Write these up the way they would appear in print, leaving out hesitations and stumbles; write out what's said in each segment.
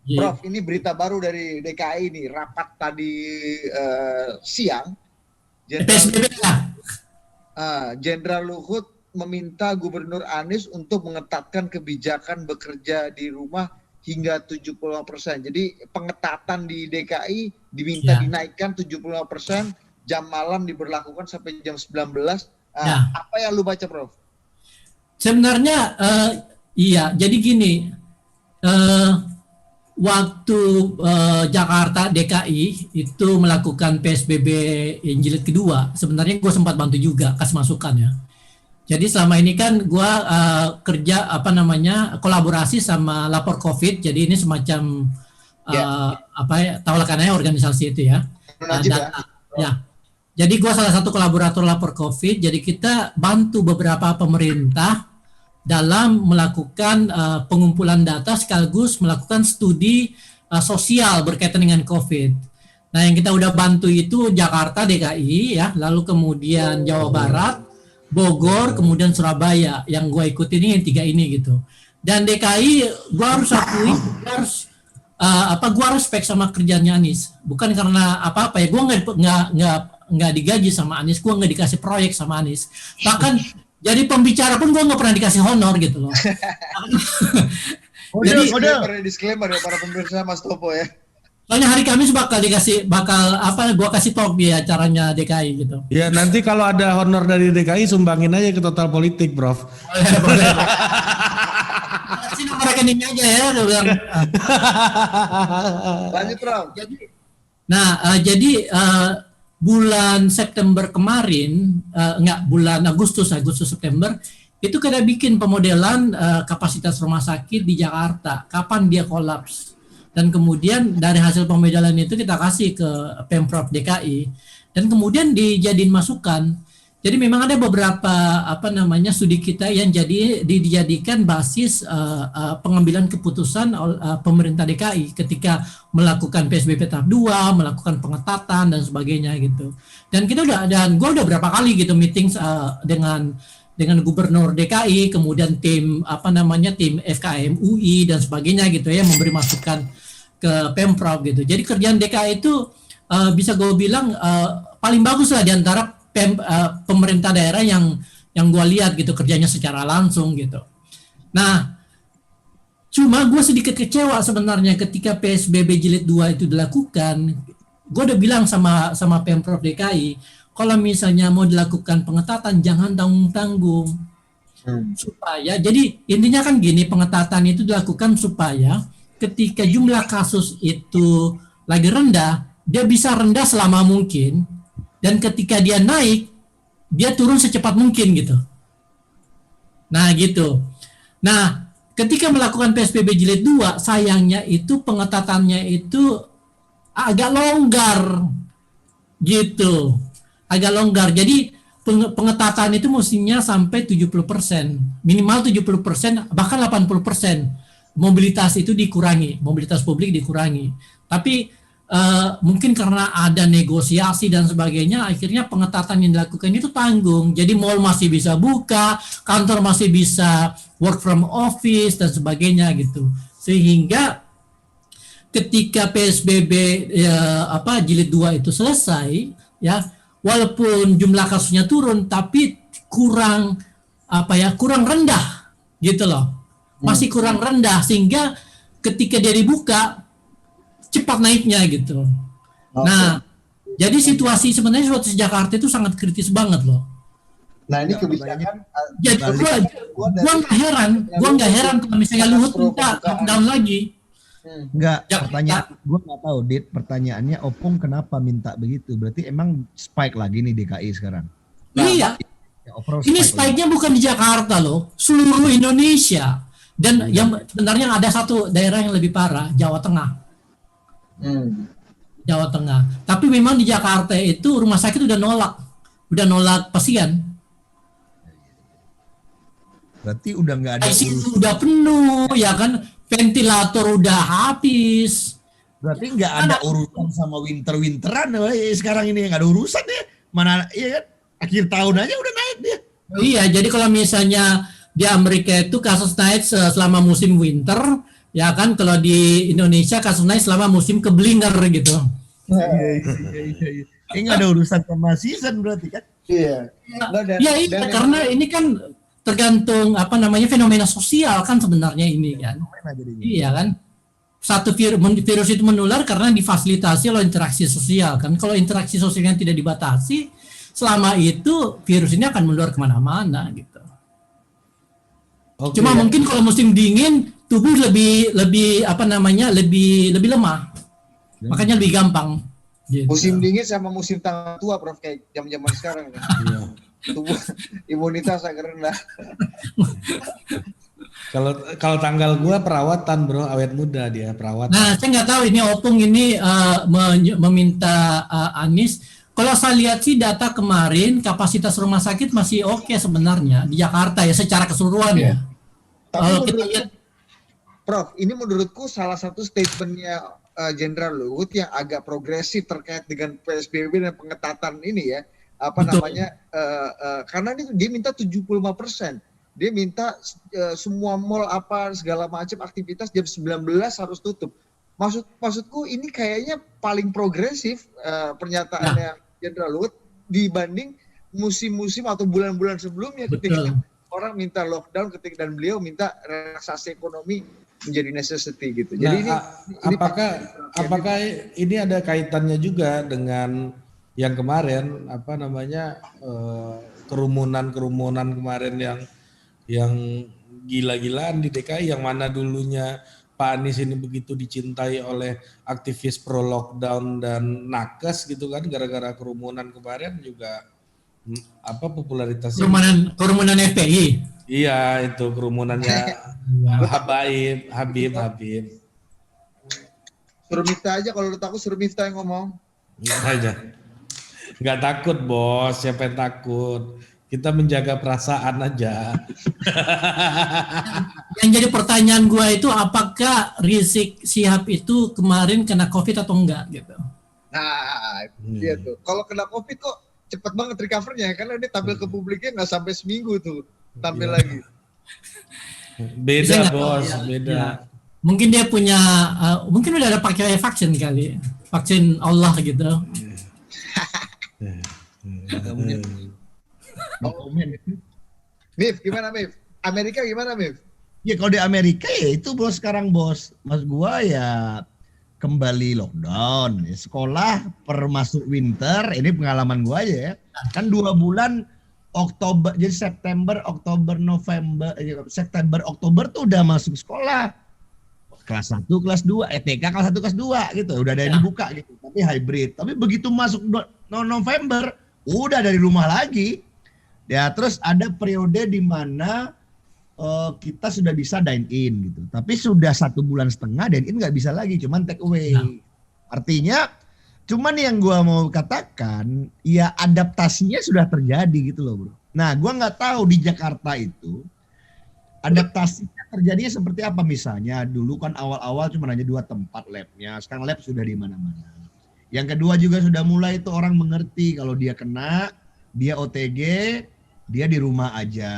Iya. Prof, ini berita baru dari DKI nih, rapat tadi siang, Jenderal PSBB lah. Jenderal Luhut meminta Gubernur Anies untuk mengetatkan kebijakan bekerja di rumah hingga 75%. Jadi pengetatan di DKI diminta Ya. dinaikkan 75%, jam malam diberlakukan sampai jam 19. Ya. Apa yang lu baca, Prof? Sebenarnya iya, jadi gini, waktu Jakarta DKI itu melakukan PSBB yang jilid kedua, sebenarnya gue sempat bantu juga kasih masukan ya. Jadi selama ini kan gue kerja kolaborasi sama Lapor COVID, jadi ini semacam taulakannya organisasi itu ya. Ya. Jadi gue salah satu kolaborator Lapor COVID, jadi kita bantu beberapa pemerintah dalam melakukan pengumpulan data sekaligus melakukan studi sosial berkaitan dengan COVID. Nah, yang kita udah bantu itu Jakarta, DKI, ya, lalu kemudian Jawa Barat, Bogor, kemudian Surabaya. Yang gue ikuti ini yang 3 ini gitu. Dan DKI, gue harus akui, gue respect sama kerjanya Anies. Bukan karena apa-apa ya, gue nggak digaji sama Anies, gue nggak dikasih proyek sama Anies. Bahkan jadi pembicara pun gue nggak pernah dikasih honor gitu loh. Jadi disclaimer ya para pemirsa Mas Topo ya. Soalnya hari Kamis gue kasih talk di acaranya DKI gitu. Ya nanti kalau ada honor dari DKI sumbangin aja ke Total Politik, Prof. Boleh. Kasih nomor rekeningnya aja ya. Lanjut, Prof. Jadi bulan September kemarin, bulan Agustus September, itu kita bikin pemodelan kapasitas rumah sakit di Jakarta, kapan dia kolaps. Dan kemudian dari hasil pemodelan itu kita kasih ke Pemprov DKI, dan kemudian dijadiin masukan. Jadi memang ada beberapa studi kita yang dijadikan basis pengambilan keputusan pemerintah DKI ketika melakukan PSBB tahap 2, melakukan pengetatan dan sebagainya gitu. Dan gue udah berapa kali gitu meeting dengan gubernur DKI, kemudian tim FKM UI dan sebagainya gitu ya, memberi masukan ke Pemprov gitu. Jadi kerjaan DKI itu bisa gue bilang paling bagus lah di antara pemerintah daerah yang gue lihat gitu kerjanya secara langsung gitu. Nah, cuma gue sedikit kecewa sebenarnya ketika PSBB jilid 2 itu dilakukan. Gue udah bilang sama Pemprov DKI, kalau misalnya mau dilakukan pengetatan jangan tanggung-tanggung. Supaya, jadi intinya kan gini, pengetatan itu dilakukan supaya ketika jumlah kasus itu lagi rendah, dia bisa rendah selama mungkin. Dan ketika dia naik, dia turun secepat mungkin gitu. Nah gitu. Nah, ketika melakukan PSBB jilid 2, sayangnya itu pengetatannya itu agak longgar gitu. Agak longgar. Jadi pengetatan itu mestinya sampai 70%. Minimal 70%, bahkan 80%. Mobilitas itu dikurangi. Mobilitas publik dikurangi. Tapi mungkin karena ada negosiasi dan sebagainya, akhirnya pengetatan yang dilakukan itu tanggung. Jadi mall masih bisa buka, kantor masih bisa work from office dan sebagainya gitu. Sehingga ketika PSBB jilid 2 itu selesai, ya, walaupun jumlah kasusnya turun, tapi kurang rendah gitu loh. Masih kurang rendah, sehingga ketika dia dibuka cepat naiknya gitu. Nah, jadi situasi sebenarnya situasi Jakarta itu sangat kritis banget loh. Nah, ini kebijakan. Jadi gua nggak heran kalau misalnya Luhut minta lockdown lagi. Enggak, pertanyaan gue nggak tahu, Dit. Pertanyaannya Opung kenapa minta begitu? Berarti emang spike lagi nih DKI sekarang. Iya. Ini spike-nya bukan di Jakarta loh, seluruh Indonesia. Dan yang sebenarnya ada satu daerah yang lebih parah, Jawa Tengah. Jawa Tengah. Tapi memang di Jakarta itu rumah sakit udah nolak pasien. Berarti udah nggak ada. ICU udah penuh, ya kan? Ventilator udah habis. Berarti nggak ada urusan sama winteran sekarang ini, nggak ada urusan ya. Mana, iya kan? Akhir tahun aja udah naik dia. Iya, jadi kalau misalnya di Amerika itu kasus naik selama musim winter, Ya kan kalau di Indonesia kasus naik selama musim keblinger gitu. Iya. Ini nggak ada urusan sama season berarti kan? Iya. Nah, Ya iya, karena ini kan tergantung apa namanya fenomena sosial kan sebenarnya ini kan. Mana jadinya? Iya kan. Satu virus itu menular karena difasilitasi oleh interaksi sosial kan. Kalau interaksi sosialnya tidak dibatasi, selama itu virus ini akan menular kemana-mana gitu. Oke. Cuma mungkin kalau musim dingin tubuh lebih apa namanya lebih lemah, makanya lebih gampang. Gitu. Musim dingin sama musim tanggal tua, Prof, kayak zaman sekarang kan. Iya. Tubuh imunitas agak rendah. Kalau tanggal gua perawatan bro, awet muda dia perawatan. Nah, saya nggak tahu ini Opung ini meminta Anies. Kalau saya lihat sih data kemarin kapasitas rumah sakit masih oke sebenarnya di Jakarta ya secara keseluruhan ya. Tapi Kita lihat Prof, ini menurutku salah satu statementnya Jenderal Luhut yang agak progresif terkait dengan PSBB dan pengetatan ini ya. Betul. Karena dia minta 75%. Dia minta semua mall apa segala macam aktivitas jam 19 harus tutup. Maksudku ini kayaknya paling progresif pernyataannya Jenderal Luhut dibanding musim-musim atau bulan-bulan sebelumnya ketika orang minta lockdown dan beliau minta relaksasi ekonomi menjadi necessity gitu. Jadi Nah, apakah ini ada kaitannya juga dengan yang kemarin apa namanya kerumunan kemarin yang gila-gilaan di DKI, yang mana dulunya Pak Anies ini begitu dicintai oleh aktivis pro lockdown dan nakes gitu kan, gara-gara kerumunan kemarin juga apa popularitasnya kerumunan FPI. iya itu kerumunannya Habib. Suruh Miftah aja, kalau lu takut suruh Miftah yang ngomong. Nggak takut bos, siapa yang takut, kita menjaga perasaan aja. Yang jadi pertanyaan gua itu apakah Rizik Syihab itu kemarin kena COVID atau enggak gitu. Nah, dia tuh. Kalau kena COVID kok cepet banget recovernya, karena dia tampil ke publiknya nggak sampai seminggu tuh tampil lagi. Beda Bisa bos, ya, beda. ya. Mungkin dia punya, mungkin udah ada pakai vaksin kali, vaksin Allah gitu. Mif, gimana Mif? Amerika gimana Mif? Ya kalau di Amerika ya itu bos sekarang bos. Mas gua ya kembali lockdown. Sekolah per masuk winter, ini pengalaman gua aja ya. Kan 2 bulan Oktober, jadi September, Oktober, November, September, Oktober tuh udah masuk sekolah. Kelas 1, kelas 2, TK kelas 1, kelas 2 gitu. Udah ada yang dibuka gitu, tapi hybrid. Tapi begitu masuk November, udah dari rumah lagi. Ya terus ada periode di mana kita sudah bisa dine in gitu. Tapi sudah 1,5 bulan dine in nggak bisa lagi, cuman take away. Artinya, cuman yang gua mau katakan, ya adaptasinya sudah terjadi gitu loh bro. Nah gua nggak tahu di Jakarta itu adaptasinya terjadinya seperti apa. Misalnya dulu kan awal-awal cuma hanya 2 tempat labnya, sekarang lab sudah di mana-mana. Yang kedua juga sudah mulai itu orang mengerti kalau dia kena, dia OTG, dia di rumah aja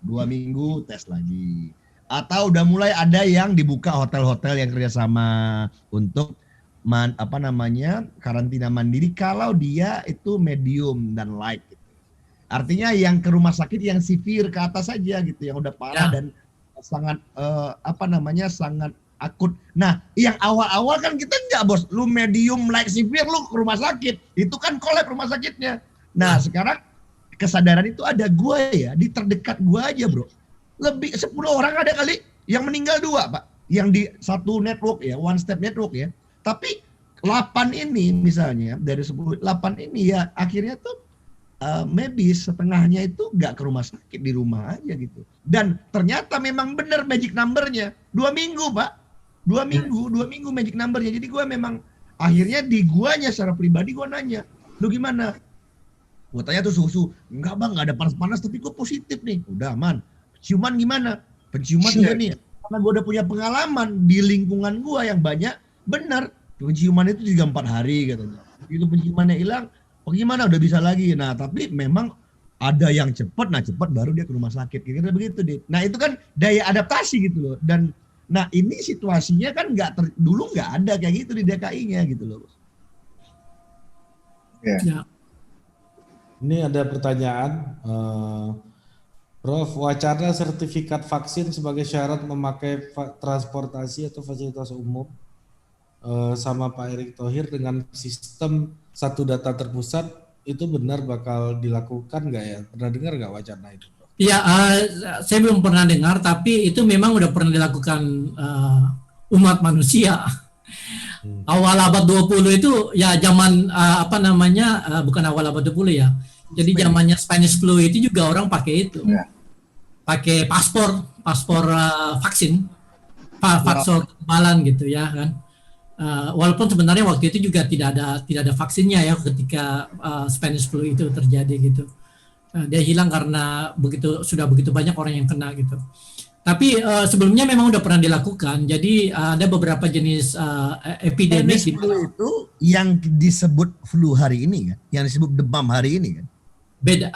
2 minggu tes lagi. Atau udah mulai ada yang dibuka hotel-hotel yang kerjasama untuk karantina mandiri kalau dia itu medium dan light gitu. Artinya yang ke rumah sakit yang severe ke atas saja gitu, yang udah parah dan sangat sangat akut. Nah, yang awal-awal kan kita enggak bos, lu medium light severe lu ke rumah sakit, itu kan kolab rumah sakitnya. Nah, sekarang kesadaran itu ada gua ya, di terdekat gua aja bro. Lebih 10 orang ada kali yang meninggal 2 Pak. Yang di satu network ya, one step network ya. Tapi 8 ini misalnya, dari 10, 8 ini ya akhirnya tuh maybe setengahnya itu nggak ke rumah sakit, di rumah aja gitu. Dan ternyata memang benar magic number-nya 2 minggu Pak. 2 minggu magic number-nya. Jadi gua memang akhirnya di guanya secara pribadi gua nanya, lu gimana? Gua tanya tuh suhu, enggak bang, nggak ada panas-panas tapi gua positif nih. Udah aman. Penciuman gimana? Penciuman juga nih. Karena gua udah punya pengalaman di lingkungan gua yang banyak, benar. Penciuman itu juga 4 hari katanya. Begitu penciumannya hilang, gimana udah bisa lagi. Nah, tapi memang ada yang cepat, nah cepat baru dia ke rumah sakit. Kira-kira begitu deh. Nah, itu kan daya adaptasi gitu loh. Dan Nah ini situasinya kan dulu nggak ada kayak gitu di DKI-nya gitu loh. Ya. Ini ada pertanyaan, Prof, wacana sertifikat vaksin sebagai syarat memakai transportasi atau fasilitas umum sama Pak Erick Thohir dengan sistem satu data terpusat itu benar bakal dilakukan nggak ya? Pernah dengar nggak wacana itu? Ya, saya belum pernah dengar, tapi itu memang udah pernah dilakukan umat manusia. Awal abad 20 itu ya zaman bukan awal abad 20 ya. Jadi zamannya Spanish flu itu juga orang pakai itu. Pakai paspor vaksin. Paspor kekebalan gitu ya kan. Walaupun sebenarnya waktu itu juga tidak ada vaksinnya ya ketika Spanish flu itu terjadi gitu. Dia hilang karena sudah begitu banyak orang yang kena gitu. Tapi sebelumnya memang udah pernah dilakukan. Jadi ada beberapa jenis epidemi flu itu yang disebut flu hari ini kan, yang disebut demam hari ini kan. Beda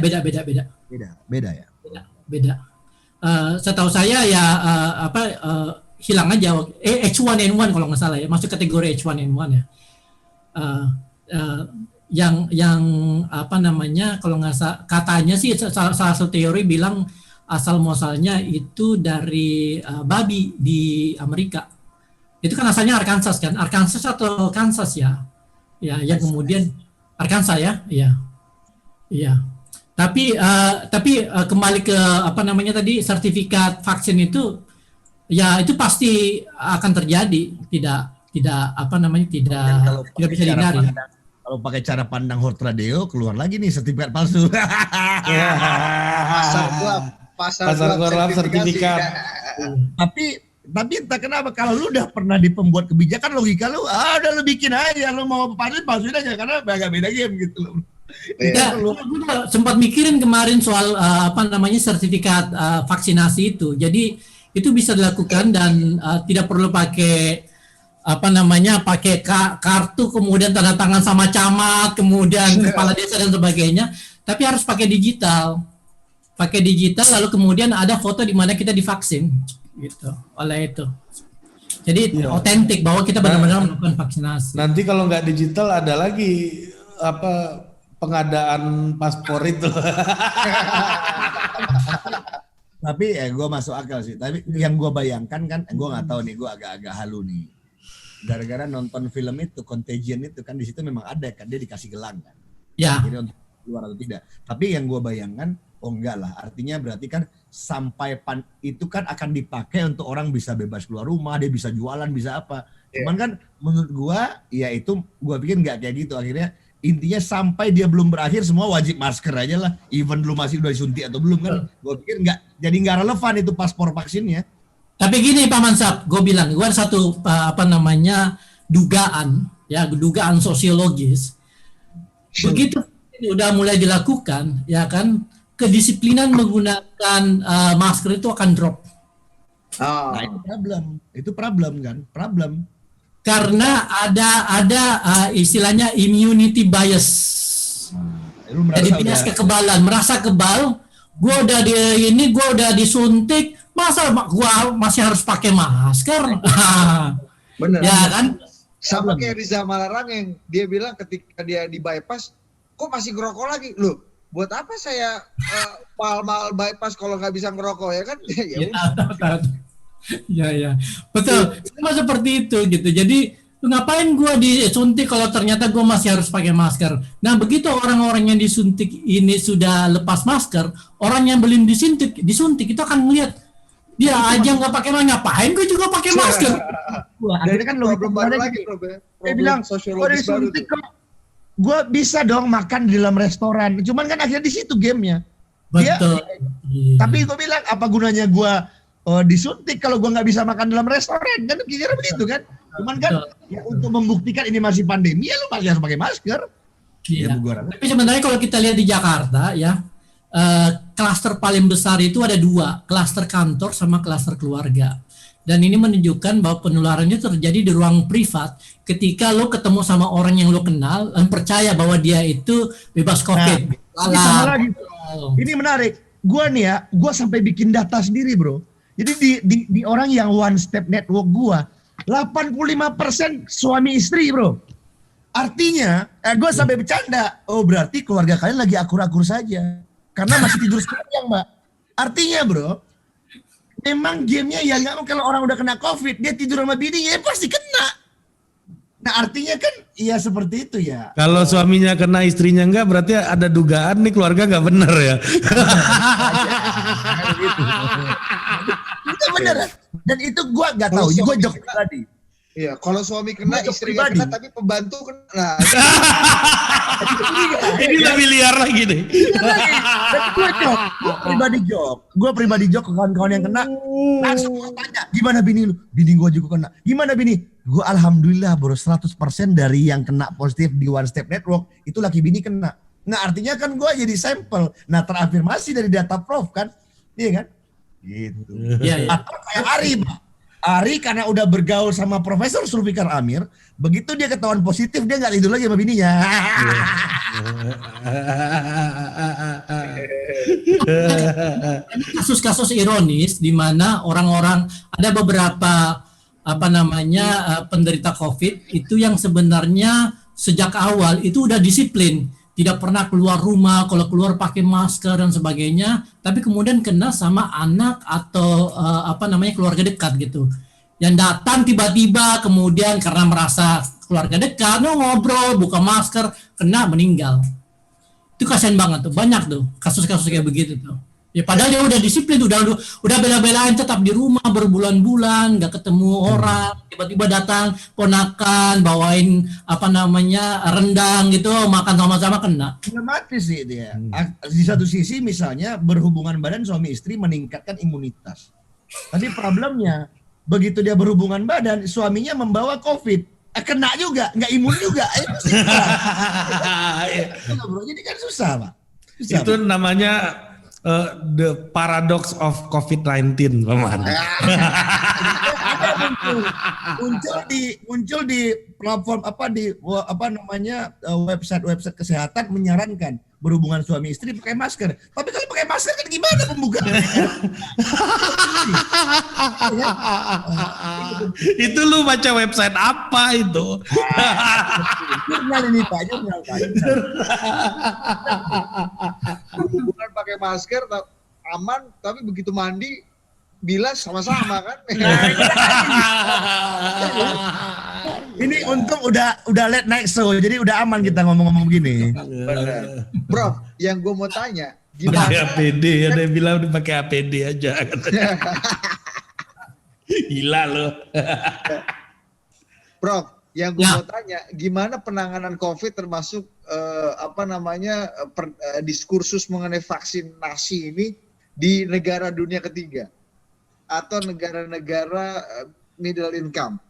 ya. Beda. Setahu saya ya hilang aja. H1N1 kalau nggak salah ya, masuk kategori H1N1 ya. Yang kalau nggak salah katanya sih salah satu teori bilang asal muasalnya itu dari babi di Amerika. Itu kan asalnya Arkansas kan? Arkansas atau Kansas ya? Ya, yang kemudian Arkansas ya? Iya. Tapi kembali ke tadi sertifikat vaksin itu ya itu pasti akan terjadi, tidak bisa dihindari. Kalau pakai cara pandang Hortradeo keluar lagi nih sertifikat palsu. Pasar gelap sertifikat. Tapi entah kenapa kalau lu udah pernah di pembuat kebijakan logika lu udah lu bikin aja, lu mau palsuin aja karena agak beda game gitu loh. Ya, gue sempat mikirin kemarin soal sertifikat vaksinasi itu. Jadi itu bisa dilakukan dan tidak perlu pakai pakai kartu kemudian tanda tangan sama camat, kemudian kepala desa dan sebagainya, tapi harus pakai digital lalu kemudian ada foto di mana kita divaksin gitu oleh itu. Jadi otentik bahwa kita benar-benar melakukan vaksinasi. Nanti kalau nggak digital ada lagi pengadaan paspor itu. Tapi gue masuk akal sih. Tapi yang gue bayangkan kan, gue nggak tahu nih, gue agak-agak halu nih. Gara-gara nonton film itu, Contagion itu kan di situ memang ada kan, dia dikasih gelang kan. Ya. Jadi untuk keluar atau tidak. Tapi yang gue bayangkan, enggak lah. Artinya berarti kan sampai itu kan akan dipakai untuk orang bisa bebas keluar rumah, dia bisa jualan, bisa apa. Cuman kan menurut gue, ya itu gue pikir nggak kayak gitu. Akhirnya intinya sampai dia belum berakhir semua wajib masker aja lah. Even lu masih udah disuntik atau belum kan. Gue pikir nggak relevan itu paspor vaksinnya. Tapi gini Pak Mansap, gue bilang, gue ada satu dugaan sosiologis. Begitu ini udah mulai dilakukan, ya kan, kedisiplinan menggunakan masker itu akan drop. Nah itu problem kan. Karena ada istilahnya immunity bias. Jadi bias kekebalan, merasa kebal. Gue udah disuntik, masa gue masih harus pakai masker? Bener. Ya kan? Sama kayak Riza Malarang yang dia bilang ketika dia di bypass, kok masih ngerokok lagi? Loh, buat apa saya mahal-mahal bypass kalau nggak bisa ngerokok ya kan? Ya, betul. Sama seperti itu gitu. Jadi ngapain gue disuntik kalau ternyata gue masih harus pakai masker? Nah begitu orang-orang yang disuntik ini sudah lepas masker, orang yang belum disuntik itu akan melihat dia aja nggak pakai masker, ngapain gue juga pakai masker? Akhirnya kan problem baru lagi, dia bilang, gue disuntik kok, gue bisa dong makan di dalam restoran. Cuman kan akhirnya di situ gamenya. Betul. Tapi gue bilang apa gunanya gue disuntik kalau gue nggak bisa makan dalam restoran kan kira-kira begitu kan. Cuman kan ya, untuk membuktikan ini masih pandemi ya lu masih harus pakai masker. Iya. Tapi sebenarnya kalau kita lihat di Jakarta ya, klaster paling besar itu ada dua, klaster kantor sama klaster keluarga. Dan ini menunjukkan bahwa penularan itu terjadi di ruang privat ketika lo ketemu sama orang yang lo kenal dan percaya bahwa dia itu bebas COVID. Nah, sama lagi. Ini menarik. Gue nih ya, gue sampai bikin data sendiri bro. Jadi di orang yang one step network gua 85% suami istri, bro. Artinya, gue sampai bercanda. Oh, berarti keluarga kalian lagi akur-akur saja. Karena masih tidur siang, Mbak. Artinya, bro, memang gamenya ya nggak, kalau orang udah kena COVID, dia tidur sama bininya, ya pasti kena. Nah, artinya kan, ya seperti itu ya. Kalau suaminya kena, istrinya enggak, berarti ada dugaan nih keluarga nggak bener ya. Itu bener. Dan itu gue nggak tahu. Gue jok tadi. Iya, kalau suami kena, Untuk istri nggak kena, pribadi. tapi pembantu kena. Nah, Ini lebih liar lagi nih. Gue pribadi jok ke kawan-kawan yang kena. Langsung gua tanya, gimana bini lu? Bini gue juga kena. Gimana bini? Gue alhamdulillah baru 100% dari yang kena positif di One Step Network itu laki bini kena. Nah, artinya kan gue jadi sampel. Nah, terafirmasi dari data Prof kan, iya kan? Gitu. Iya, iya. Atau kayak Ari, Pak. Ari karena udah bergaul sama Profesor Zulfikar Amir, begitu dia ketahuan positif, dia nggak tidur lagi sama bininya. Kasus-kasus ironis di mana orang-orang, ada beberapa penderita COVID itu yang sebenarnya sejak awal itu udah disiplin, tidak pernah keluar rumah, kalau keluar pakai masker dan sebagainya, tapi kemudian kena sama anak atau keluarga dekat gitu. Yang datang tiba-tiba kemudian karena merasa keluarga dekat, ngobrol, buka masker, kena, meninggal. Itu kasihan banget tuh, banyak tuh kasus-kasus kayak begitu tuh. Ya padahal dia udah disiplin, udah bela-belain tetap di rumah berbulan-bulan, nggak ketemu orang, tiba-tiba datang ponakan bawain rendang gitu, makan sama-sama, kena. Dilematis sih dia. Di satu sisi misalnya berhubungan badan suami istri meningkatkan imunitas. Tapi problemnya begitu dia berhubungan badan, suaminya membawa COVID, kena juga, nggak imun juga. Bro, jadi kan susah, Pak. Susah, Itu Pak. namanya the paradox of COVID-19, Paman. muncul di platform website kesehatan menyarankan berhubungan suami istri pakai masker. Tapi kalau pakai masker kan gimana pembukaannya? Itu lu baca website apa itu? Jurnal ini Pak, jurnal Pak. hubungan pakai masker aman, tapi begitu mandi bilas sama-sama kan. Ini untung udah late night show, jadi udah aman kita ngomong-ngomong begini. Benar. Bro, yang gue mau tanya, Pakai gimana? APD, ada yang bilang pakai APD aja. Gila lo. Prof, yang gue mau tanya, gimana penanganan COVID termasuk diskursus mengenai vaksinasi ini di negara dunia ketiga atau negara-negara middle income?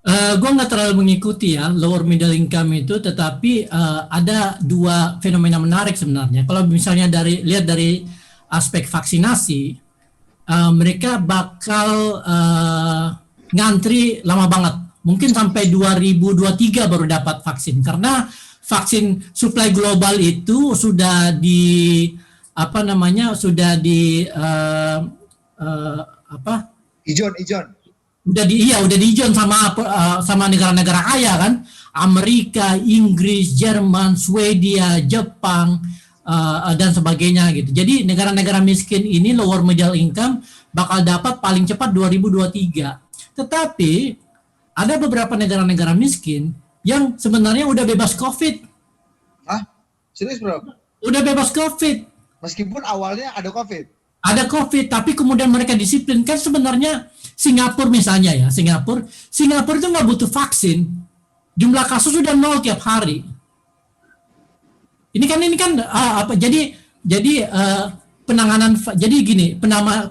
Gue nggak terlalu mengikuti ya lower middle income itu, tetapi ada dua fenomena menarik sebenarnya. Kalau misalnya lihat dari aspek vaksinasi, mereka bakal ngantri lama banget, mungkin sampai 2023 baru dapat vaksin, karena vaksin supply global itu sudah Ijon. udah diijon sama negara-negara kaya kan, Amerika, Inggris, Jerman, Swedia, Jepang dan sebagainya gitu. Jadi negara-negara miskin ini lower middle income bakal dapat paling cepat 2023. Tetapi ada beberapa negara-negara miskin yang sebenarnya udah bebas COVID. Hah? Serius bro? Udah bebas COVID. Meskipun awalnya ada COVID. Ada COVID, tapi kemudian mereka disiplin. Kan sebenarnya Singapura misalnya ya, Singapura itu nggak butuh vaksin. Jumlah kasus sudah 0 tiap hari. Ini kan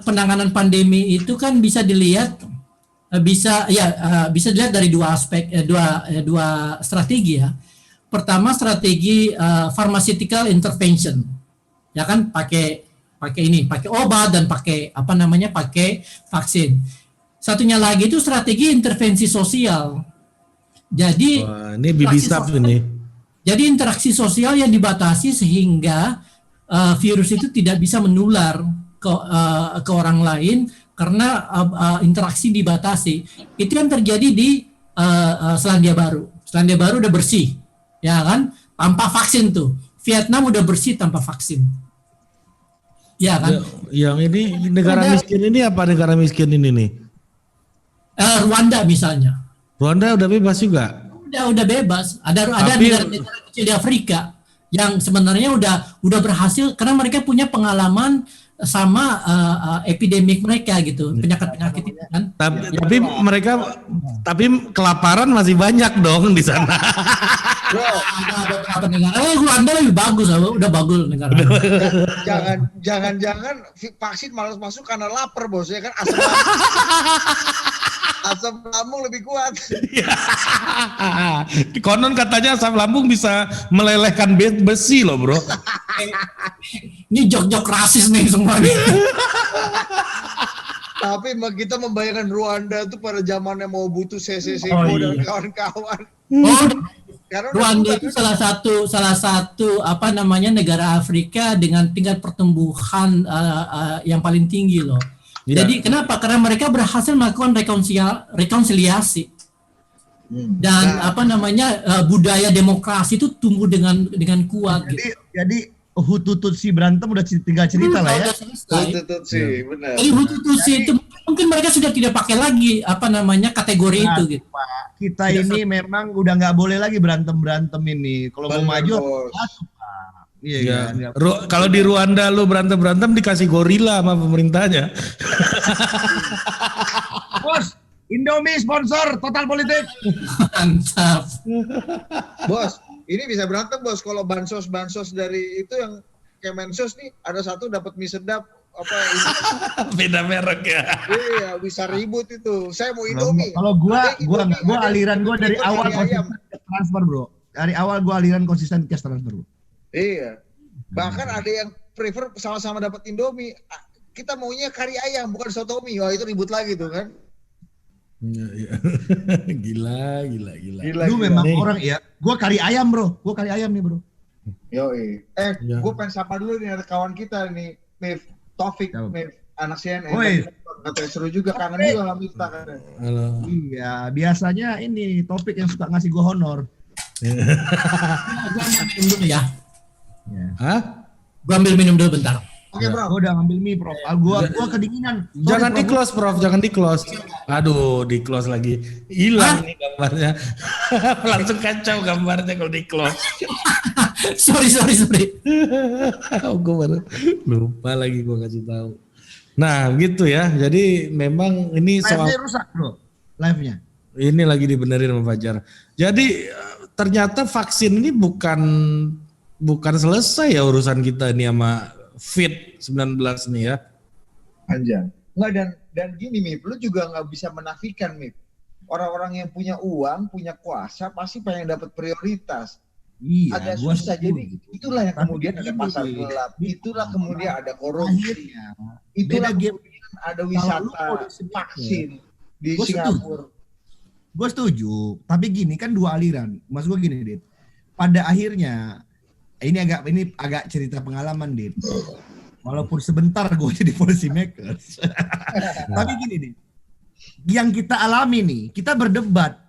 penanganan pandemi itu kan bisa dilihat dari dua aspek, dua strategi ya. Pertama strategi pharmaceutical intervention, ya kan, pakai obat dan pakai vaksin. Satunya lagi itu strategi intervensi sosial. Jadi ini bibisap ini. Jadi interaksi sosial yang dibatasi sehingga virus itu tidak bisa menular. ke orang lain karena interaksi dibatasi. Itu yang terjadi di Selandia Baru. Selandia Baru udah bersih, ya kan, tanpa vaksin tuh. Vietnam udah bersih tanpa vaksin, ya kan. Yang ini negara miskin ini apa negara miskin ini nih? Rwanda misalnya. Rwanda udah bebas juga. Udah bebas. Ada negara-negara kecil di Afrika yang sebenarnya udah berhasil karena mereka punya pengalaman sama epidemik mereka gitu, penyakit-penyakit itu kan. Tapi kelaparan masih banyak dong di sana. Ada beberapa negara. Rwanda lebih bagus, udah bagus negara. Jangan vaksin malas masuk karena lapar, bos, ya kan, asam lambung lebih kuat. Konon katanya asam lambung bisa melelehkan besi loh, bro. Ini jok-jok rasis nih semua nih. Tapi kita membayangkan Rwanda tuh pada zamannya mau butuh Seko dan kawan-kawan. Rwanda itu salah satu apa namanya negara Afrika dengan tingkat pertumbuhan yang paling tinggi loh. Ya. Jadi kenapa? Karena mereka berhasil melakukan rekonsiliasi dan apa namanya budaya demokrasi itu tumbuh dengan kuat. Jadi Hutu Tutsi berantem udah tinggal cerita lah ya. Hutu Tutsi, benar. Jadi Hutu Tutsi itu mungkin mereka sudah tidak pakai lagi apa namanya kategori itu gitu. Pak, kita ini memang udah nggak boleh lagi berantem ini. Kalau mau maju masuk, Pak. Iya. Ya. Kalau di Rwanda lu berantem dikasih gorila sama pemerintahnya. Bos, Indomie sponsor Total Politik. Mantap. Bos, ini bisa berantem, bos, kalau bansos dari itu yang Kemensos nih ada satu dapat mie sedap apa ini. Beda merek ya. Iya, bisa ribut itu. Saya mau Indomie. Kalau gua aliran gua dari awal konsisten transfer, bro. Dari awal gua aliran konsisten cash transfer, bro. Iya. Bahkan ada yang prefer sama-sama dapat Indomie. Kita maunya kari ayam bukan soto mie. Wah, itu ribut lagi tuh kan. Iya. Gila. Lu memang orang ya. Gua kari ayam, bro. Gua kari ayam nih, bro. Yoi. Gua pengen sapa dulu nih, ada kawan kita nih, Mif Taufik, Mif, anak CNN. Katanya seru juga, kangen juga sama Miftah katanya. Halo. Iya, biasanya ini topik yang suka ngasih gua honor. Dulu ya. Hah? Gua ambil minum dulu bentar. Oke, bro. Gua udah ngambil mie, Prof. Gua kedinginan. Jangan di close. Aduh, di close lagi. Hilang nih gambarnya. Langsung kacau gambarnya kalau di close. sorry. Gue baru lupa lagi gue kasih tahu. Nah, gitu ya. Jadi memang ini soal Live-nya rusak, bro. Live-nya. Ini lagi dibenerin sama Fajar. Jadi ternyata vaksin ini bukan selesai ya urusan kita ini sama COVID-19 nih ya. Anjay. Enggak, dan gini, Mif, lu juga nggak bisa menafikan, Mif. Orang-orang yang punya uang, punya kuasa pasti pengen dapat prioritas. Iya, agak susah. Jadi itulah yang kemudian ada pasar gelap, itulah kemudian ada korupsi, itulah kemudian ada wisata vaksin di Singapura. Gue setuju, tapi gini kan dua aliran. Mas gue gini, Dit. Pada akhirnya ini agak cerita pengalaman, Dit. Walaupun sebentar gue jadi policy makers. Tapi gini, Dit. Yang kita alami nih, kita berdebat.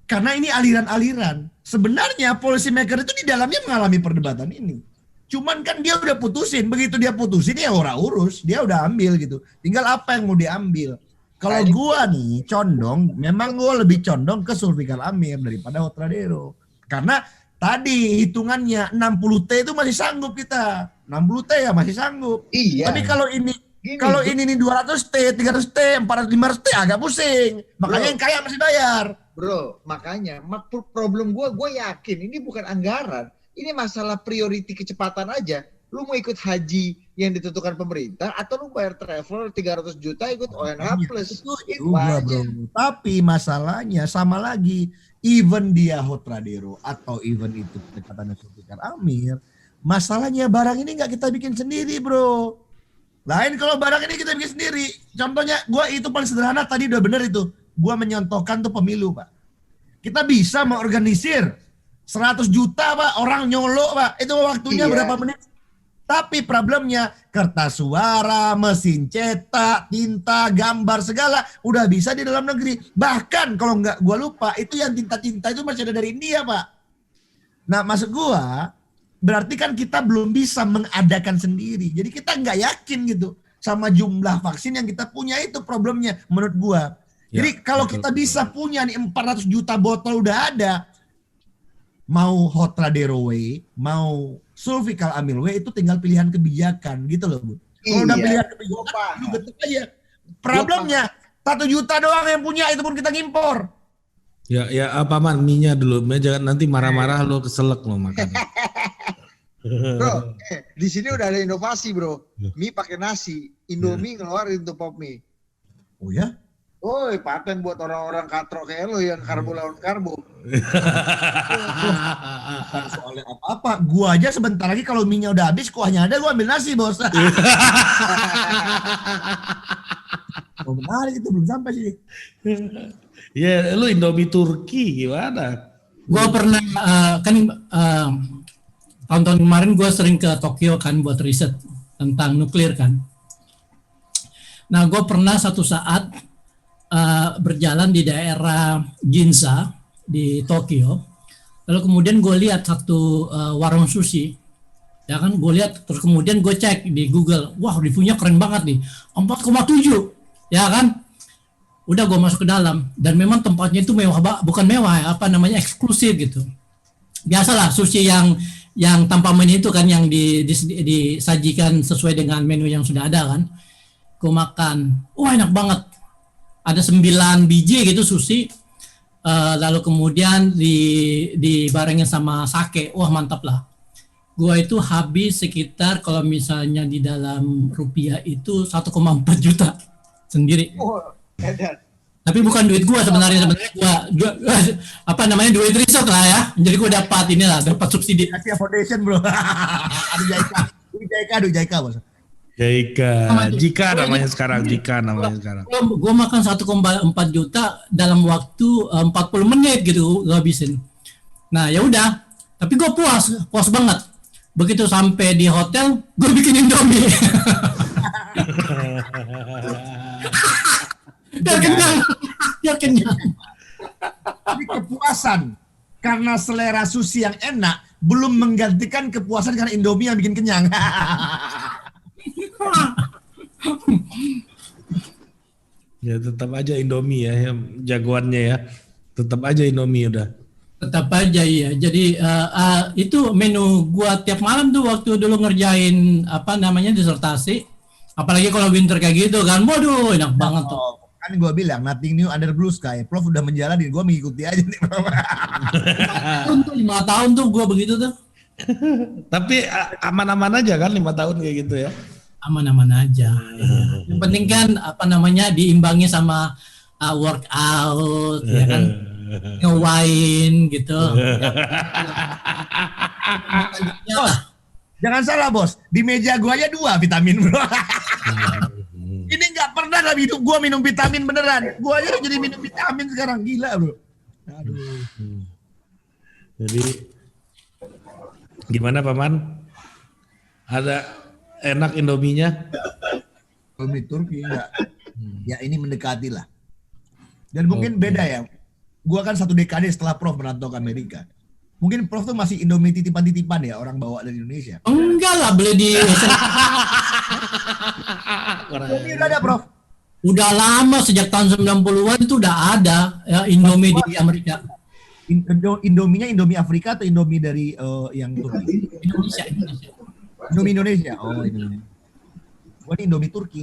Karena ini aliran-aliran. Sebenarnya policy maker itu di dalamnya mengalami perdebatan ini. Cuman kan dia udah putusin. Begitu dia putusin ya orang urus. Dia udah ambil gitu. Tinggal apa yang mau diambil. Kalau gua nih condong, memang gua lebih condong ke Zulfikar Amir daripada Hotradero. Karena tadi hitungannya 60T itu masih sanggup kita. 60T ya masih sanggup. Iya. Tapi kalau ini nih 200T, 300T, 400, 500T agak pusing. Makanya yang kaya masih bayar. Bro, makanya problem gue yakin ini bukan anggaran. Ini masalah priority kecepatan aja. Lu mau ikut haji yang ditentukan pemerintah atau lu bayar travel 300 juta ikut ONH plus. Itu aja. Tapi masalahnya sama lagi. Even dia Hotradero atau even itu pendekatannya Zulfikar Amir. Masalahnya barang ini nggak kita bikin sendiri, bro. Lain kalau barang ini kita bikin sendiri. Contohnya, itu paling sederhana tadi udah bener itu. Gua menyontohkan tuh pemilu, Pak. Kita bisa mengorganisir 100 juta, Pak, orang nyolok, Pak. Itu waktunya berapa menit? Tapi problemnya kertas suara, mesin cetak, tinta, gambar segala udah bisa di dalam negeri. Bahkan kalau nggak gua lupa itu yang tinta-tinta itu masih ada dari India, Pak. Nah, maksud gua berarti kan kita belum bisa mengadakan sendiri. Jadi kita nggak yakin gitu sama jumlah vaksin yang kita punya, itu problemnya menurut gua. Jadi kalau kita bisa punya nih 400 juta botol udah ada, mau Hotradero Way, mau Sulfikal Amil Way, itu tinggal pilihan kebijakan gitu loh, Bu. Kalau udah pilihan kebijakan, lu betul aja. Problemnya 1 juta doang yang punya, itu pun kita ngimpor. Ya apa man, mie-nya dulu, jangan nanti marah-marah lo keselak lo makan. Bro, di sini udah ada inovasi bro, mie pakai nasi, Indomie ngeluarin tuh pop mie. Oh ya? Woi, paten buat orang-orang katrok kayak lo yang karbo lawan karbo. Bukan soalnya apa-apa. Gua aja sebentar lagi kalau mie-nya udah habis, kuahnya ada, gua ambil nasi, Bos. Oh, menarik itu, belum sampai sih. Ya, lu Indomie Turki gimana? Gua pernah tahun-tahun kemarin gue sering ke Tokyo kan buat riset tentang nuklir kan. Nah, gue pernah satu saat berjalan di daerah Ginza di Tokyo. Lalu kemudian gue lihat satu warung sushi. Ya kan, gue lihat terus kemudian gue cek di Google. Wah, reviewnya keren banget nih. 4,7. Ya kan? Udah gue masuk ke dalam dan memang tempatnya itu mewah, bukan mewah ya, apa namanya, eksklusif gitu. Biasalah sushi yang tanpa menu itu kan, yang disajikan sesuai dengan menu yang sudah ada kan. Gue makan, wah enak banget. Ada 9 biji gitu sushi, lalu kemudian dibarengin sama sake, wah mantap lah. Gua itu habis sekitar kalau misalnya di dalam rupiah itu 1,4 juta sendiri. Oh, edan. Tapi bukan duit gua sebenarnya gua apa namanya, duit riset lah ya. Jadi gua dapat subsidi. Asia Foundation, bro. Ada Jaika, Bos. Jika namanya sekarang. Gue makan 1,4 juta dalam waktu 40 menit gitu gue habisin. Nah ya udah, tapi gue puas banget. Begitu sampai di hotel, gue bikin Indomie. Biar kenyang. Tapi kepuasan karena selera sushi yang enak belum menggantikan kepuasan karena Indomie yang bikin kenyang. Ya tetap aja Indomie ya, yang jagoannya ya. Tetap aja Indomie udah. Tetap aja iya. Jadi itu menu gua tiap malam tuh waktu dulu ngerjain apa namanya disertasi. Apalagi kalau winter kayak gitu kan. Waduh, enak banget tuh. Kan gua bilang nothing new under blue sky. Prof udah menjalani, gua mengikuti aja nih, Prof. 5 tahun tuh gua begitu tuh. Tapi aman-aman aja kan 5 tahun kayak gitu ya. Aman-aman aja. Ya. Yang penting kan apa namanya diimbangi sama workout, ya kan, nge-wine gitu. Jangan salah, Bos. Di meja gua aja 2 vitamin, bro. Ini nggak pernah dalam hidup gua minum vitamin beneran. Gua aja jadi minum vitamin sekarang, gila, bro. Aduh. Jadi gimana Paman? Ada enak Indominya? Indomie Turki enggak. Ya ini mendekati lah. Dan mungkin beda ya. Gua kan 1 dekade setelah Prof merantau ke Amerika. Mungkin Prof tuh masih Indomie titipan-titipan ya, orang bawa dari Indonesia. Enggak lah, beli di Indomie udah ada, Prof. udah lama, sejak tahun 90-an itu udah ada ya, Indomie di Amerika. Indominya Indomie Afrika atau Indomie dari yang Turki? Indonesia. Indomie Indonesia. Oh, Indomie. Gua ini Indomie Turki.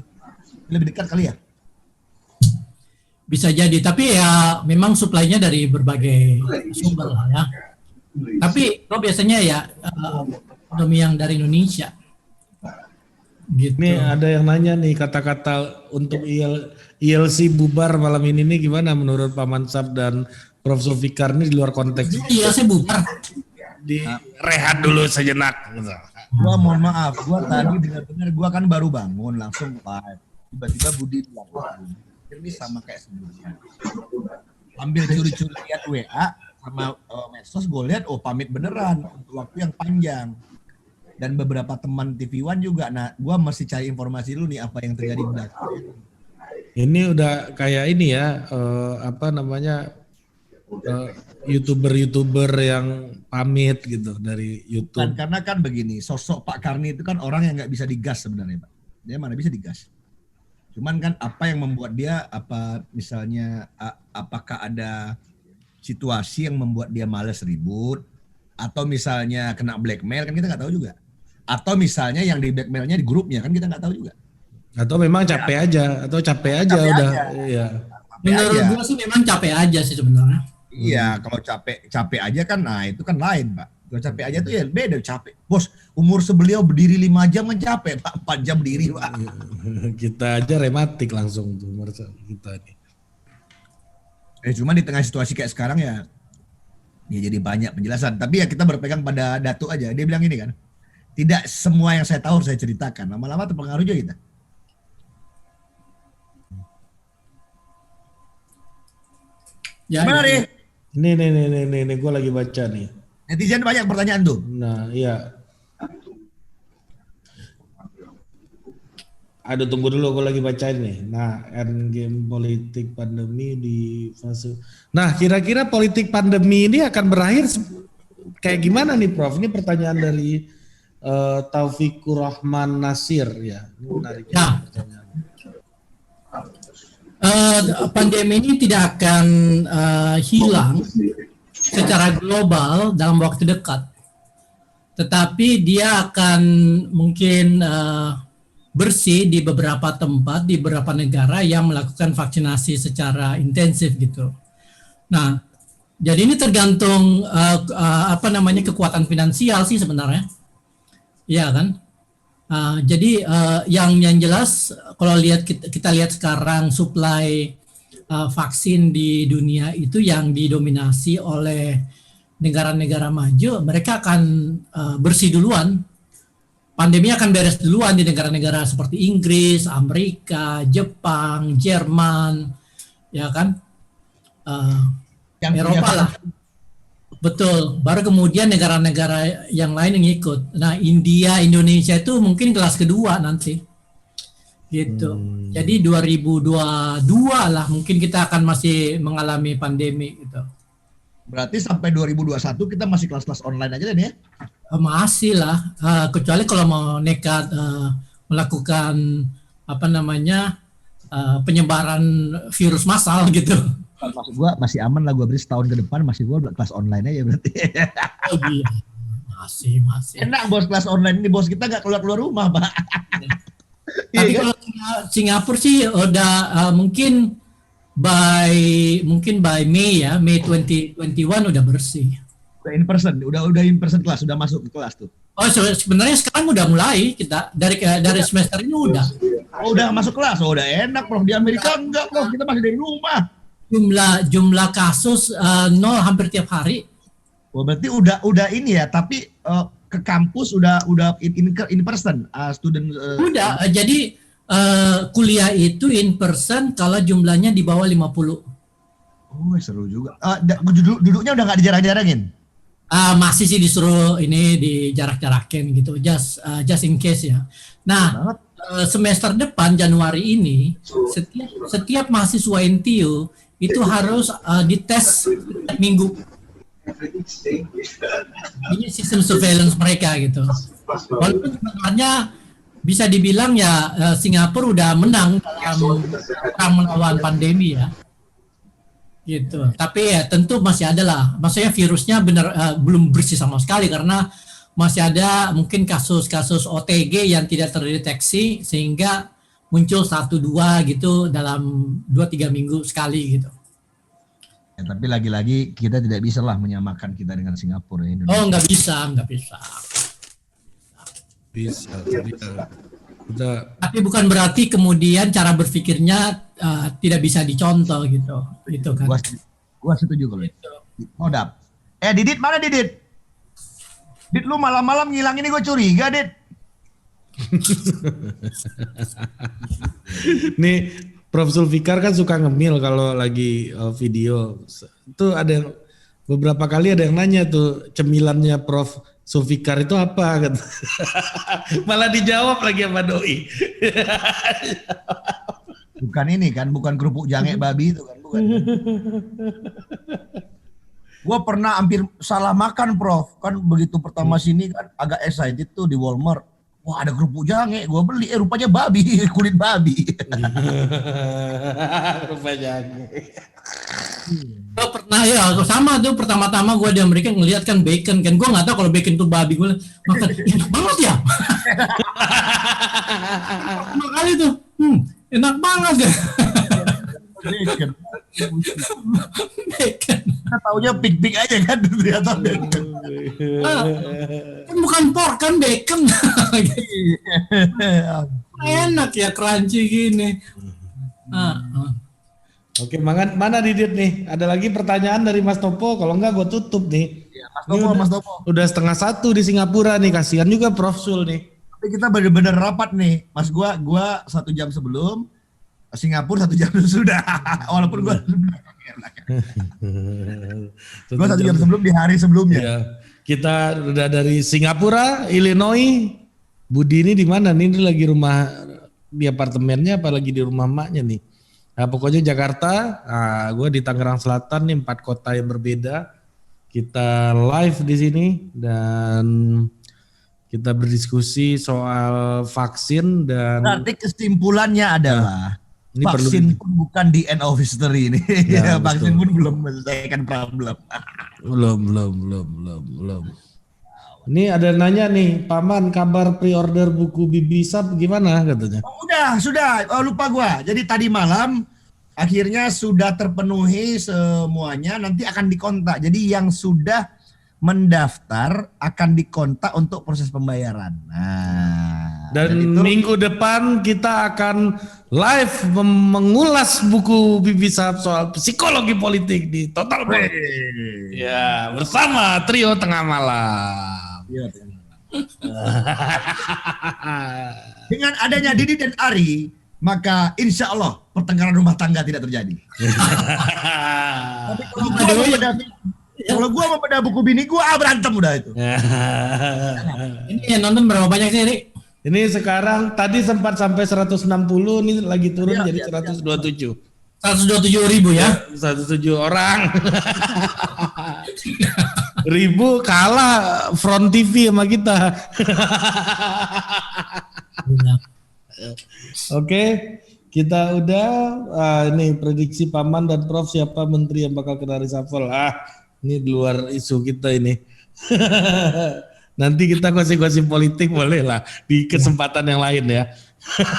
Lebih dekat kali ya? Bisa jadi, tapi ya memang suplainya dari berbagai sumber lah ya. Tapi lo biasanya ya Indomie yang dari Indonesia. Gitu. Nih ada yang nanya nih, kata-kata untuk ILC bubar malam ini nih gimana menurut Pak Mansab dan Prof Zulfikar nih di luar konteks? Iya, saya bubar. Rehat dulu sejenak. Gua mohon maaf, gua tadi benar-benar gua kan baru bangun langsung live. Tiba-tiba Budi bilang, ini sama kayak sebelumnya. Ambil curi-curi lihat WA sama medsos, gue lihat pamit beneran untuk waktu yang panjang. dan beberapa teman TV One juga. Nah, gua mesti cari informasi dulu nih apa yang terjadi di belakang. Ini udah kayak ini ya, apa namanya, YouTuber yang pamit gitu dari YouTube. Karena kan begini, sosok Pak Karni itu kan orang yang nggak bisa digas sebenarnya, Pak. Dia mana bisa digas. Cuman kan apa yang membuat dia, apa misalnya, apakah ada situasi yang membuat dia malas ribut, atau misalnya kena blackmail, kan kita nggak tahu juga. Atau misalnya yang di blackmailnya di grupnya, kan kita nggak tahu juga. Atau memang capek aja, Capek udah. aja. Iya. Menurut gue sih memang capek aja sih sebenarnya. Iya, kalau capek aja kan, nah itu kan lain, Pak. Kalau capek aja tuh ya beda, capek. Bos, umur sebeliau berdiri 5 jam kan capek, Pak. 4 jam berdiri, Pak. Kita aja rematik langsung tuh kita nih. Cuma di tengah situasi kayak sekarang ya jadi banyak penjelasan. Tapi ya kita berpegang pada Datuk aja. Dia bilang ini kan, tidak semua yang saya tahu saya ceritakan. Lama-lama terpengaruh juga kita. Ya, Gimana nih? Nih, gue lagi baca nih. Netizen banyak pertanyaan tuh. Nah, iya. Aduh, tunggu dulu, gue lagi bacain nih. Nah, endgame politik pandemi di fase. Nah, kira-kira politik pandemi ini akan berakhir kayak gimana nih, Prof? Ini pertanyaan dari Taufikur Rahman Nasir ya. Ini menarik Ya. pertanyaan. Pandemi ini tidak akan hilang secara global dalam waktu dekat, tetapi dia akan mungkin bersih di beberapa tempat, di beberapa negara yang melakukan vaksinasi secara intensif gitu. Nah, jadi ini tergantung kekuatan finansial sih sebenarnya, iya kan? Jadi yang jelas kalau kita lihat sekarang supply vaksin di dunia itu yang didominasi oleh negara-negara maju, mereka akan bersih duluan. Pandemi akan beres duluan di negara-negara seperti Inggris, Amerika, Jepang, Jerman, ya kan, Eropa lah. Betul, baru kemudian negara-negara yang lain yang ikut. Nah, India, Indonesia itu mungkin kelas kedua nanti. Gitu. Jadi 2022 lah mungkin kita akan masih mengalami pandemi gitu. Berarti sampai 2021 kita masih kelas-kelas online aja deh ya? Masih lah, kecuali kalau mau nekat melakukan penyebaran virus massal gitu. Maksud gua masih aman lah, gua beri setahun ke depan masih gua kelas online aja berarti. Oh iya, masih. Enak bos, kelas online ini bos, kita nggak keluar rumah, Pak. Tapi Iya, kalau Singapura sih udah mungkin by Mei ya, Mei 2021 udah bersih. Udah in person kelas, udah masuk ke kelas tuh. Oh sebenarnya sekarang udah mulai kita dari semester ini udah. Oh, udah masuk kelas, udah enak, Prof. Di Amerika enggak, Prof. Kita masih dari rumah. Jumlah kasus nol hampir tiap hari. Oh, berarti udah ini ya, tapi ke kampus udah in person, student. Udah, jadi kuliah itu in person kalau jumlahnya di bawah 50. Oh, seru juga. Duduknya udah nggak dijarang-jarangin? Masih sih disuruh ini dijarak-jarakin gitu, just in case ya. Nah, semester depan Januari ini setiap mahasiswa NTU itu harus dites setiap minggu. Ini sistem surveillance mereka gitu. Walaupun sebenarnya bisa dibilang ya Singapura udah menang dalam perang melawan pandemi ya. Gitu. Tapi ya tentu masih ada lah. Maksudnya virusnya belum bersih sama sekali karena masih ada mungkin kasus-kasus OTG yang tidak terdeteksi sehingga muncul 1-2 gitu dalam 2-3 minggu sekali gitu. Ya, tapi lagi-lagi kita tidak bisa lah menyamakan kita dengan Singapura ya, Indonesia. Oh nggak bisa. Bisa. Tapi bukan berarti kemudian cara berpikirnya tidak bisa dicontoh gitu kan. Gua setuju kalau itu. Modap. Didit mana Didit? Dit lu malam-malam ngilang ini gue curiga, Dit. Nih Prof Zulfikar kan suka ngemil kalau lagi video. Itu ada beberapa kali ada yang nanya tuh cemilannya Prof Zulfikar itu apa? Kata. Malah dijawab lagi sama doi. Bukan ini kan, bukan kerupuk jange babi itu kan, bukan. Gue pernah hampir salah makan, Prof. Kan begitu pertama sini kan agak excited tuh di Walmart. Wah, ada kerupuk jange, gue beli, rupanya babi, kulit babi. Rupa jange. Gue pernah ya, sama tuh pertama-tama gue di Amerika ngeliat kan bacon kan, gue nggak tahu kalau bacon tuh babi, gue makan enak banget ya. Pertama kali tuh, enak banget ya. Bacon. Bacon. Kita taunya pig aja kan, ternyata bacon. Kan bukan pork kan bacon. Enak ya crunchy gini. Oke, mana Didit nih? Ada lagi pertanyaan dari Mas Topo? Kalau enggak gue tutup nih. Ya, Mas Topo. Udah 12:30 di Singapura nih, kasihan juga Prof Sul nih. Tapi kita bener-bener rapat nih, Mas. Gua 1 jam sebelum, Singapura 1 jam sudah. Walaupun gua 1 jam sebelum di hari sebelumnya. Ya, kita udah dari Singapura, Illinois. Budi ini di mana nih? Ini lagi di apartemennya apa lagi di rumah emaknya nih? Nah, pokoknya Jakarta, gue di Tangerang Selatan nih, 4 kota yang berbeda. Kita live di sini dan kita berdiskusi soal vaksin dan Berarti kesimpulannya adalah ini vaksin pun bukan the end of history ini. Ya, vaksin betul. pun belum menyelesaikan problem. belum. Ini ada nanya nih, Paman, kabar pre-order buku Bibi Sab gimana katanya? Oh, sudah. Oh, lupa gua. Jadi tadi malam akhirnya sudah terpenuhi semuanya, nanti akan dikontak. Jadi yang sudah mendaftar akan dikontak untuk proses pembayaran. Nah, Dan minggu depan kita akan live mengulas buku Bibi Sab soal psikologi politik di Total Politik. Ya, bersama trio tengah malam. Dengan adanya Didi dan Ari, maka insya Allah pertengkaran rumah tangga tidak terjadi. Tapi kalau gua mau bedah buku bini gua berantem udah itu. Ini yang nonton berapa banyak sih, Rik? Ini sekarang tadi sempat sampai 160, ini lagi turun jadi 127. 127.000 ya? 107 orang. Ribu kalah Front TV sama kita. Oke, kita udah ini prediksi Paman dan Prof siapa menteri yang bakal kena reshuffle. Ini di luar isu kita ini. Nanti kita gosip-gosip politik boleh lah di kesempatan yang lain ya.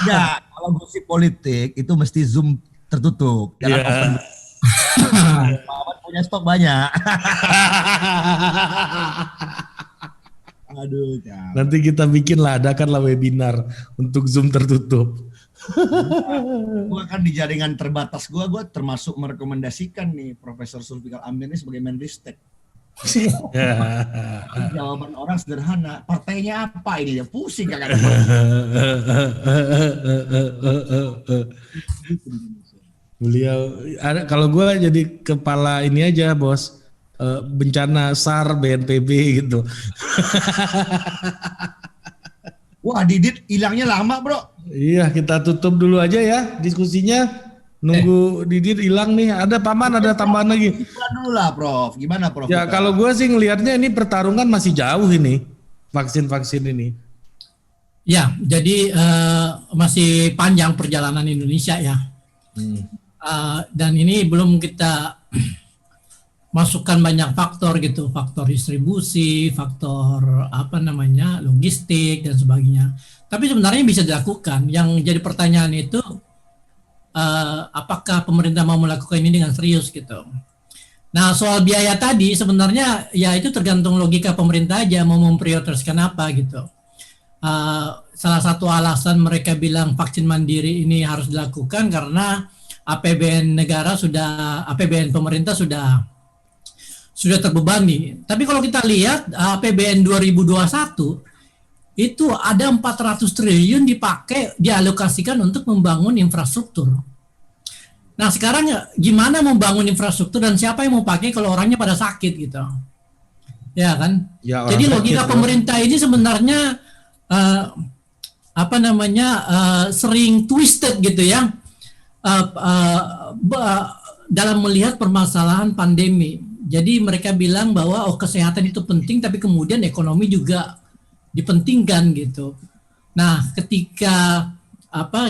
Ya, kalau gosip politik itu mesti Zoom tertutup. Jangan open. Paman punya stok banyak. Aduh, ya. Nanti kita adakanlah webinar untuk Zoom tertutup. Gua kan di jaringan terbatas gua termasuk merekomendasikan nih Profesor Zulfikar Amir ini sebagai Menristek. Jawaban orang sederhana, partainya apa ini ya? Pusing kagak ada. Beliau kalau gue jadi kepala ini aja bos, bencana SAR BNPB gitu. Wah, Didit hilangnya lama bro. Iya, kita tutup dulu aja ya diskusinya. Nunggu Didit hilang nih. Ada Paman, ada tambahan lagi. Gimana dulu lah Prof, gimana Prof? Ya kalau gue sih ngelihatnya ini pertarungan masih jauh ini, vaksin-vaksin ini. Ya, jadi masih panjang perjalanan Indonesia ya. Dan ini belum kita masukkan banyak faktor gitu, faktor distribusi, faktor logistik dan sebagainya. Tapi sebenarnya bisa dilakukan. Yang jadi pertanyaan itu apakah pemerintah mau melakukan ini dengan serius gitu. Nah, soal biaya tadi sebenarnya ya itu tergantung logika pemerintah aja mau memprioritaskan apa gitu. Salah satu alasan mereka bilang vaksin mandiri ini harus dilakukan karena APBN pemerintah sudah terbebani. Tapi kalau kita lihat APBN 2021 itu ada 400 triliun dialokasikan untuk membangun infrastruktur. Nah, sekarang gimana membangun infrastruktur dan siapa yang mau pakai kalau orangnya pada sakit gitu. ya kan? Ya, Jadi orang logika sakit, pemerintah ini sebenarnya eh, sering twisted gitu ya, eh, eh, dalam melihat permasalahan pandemi. Jadi mereka bilang bahwa kesehatan itu penting, tapi kemudian ekonomi juga dipentingkan gitu. Nah, ketika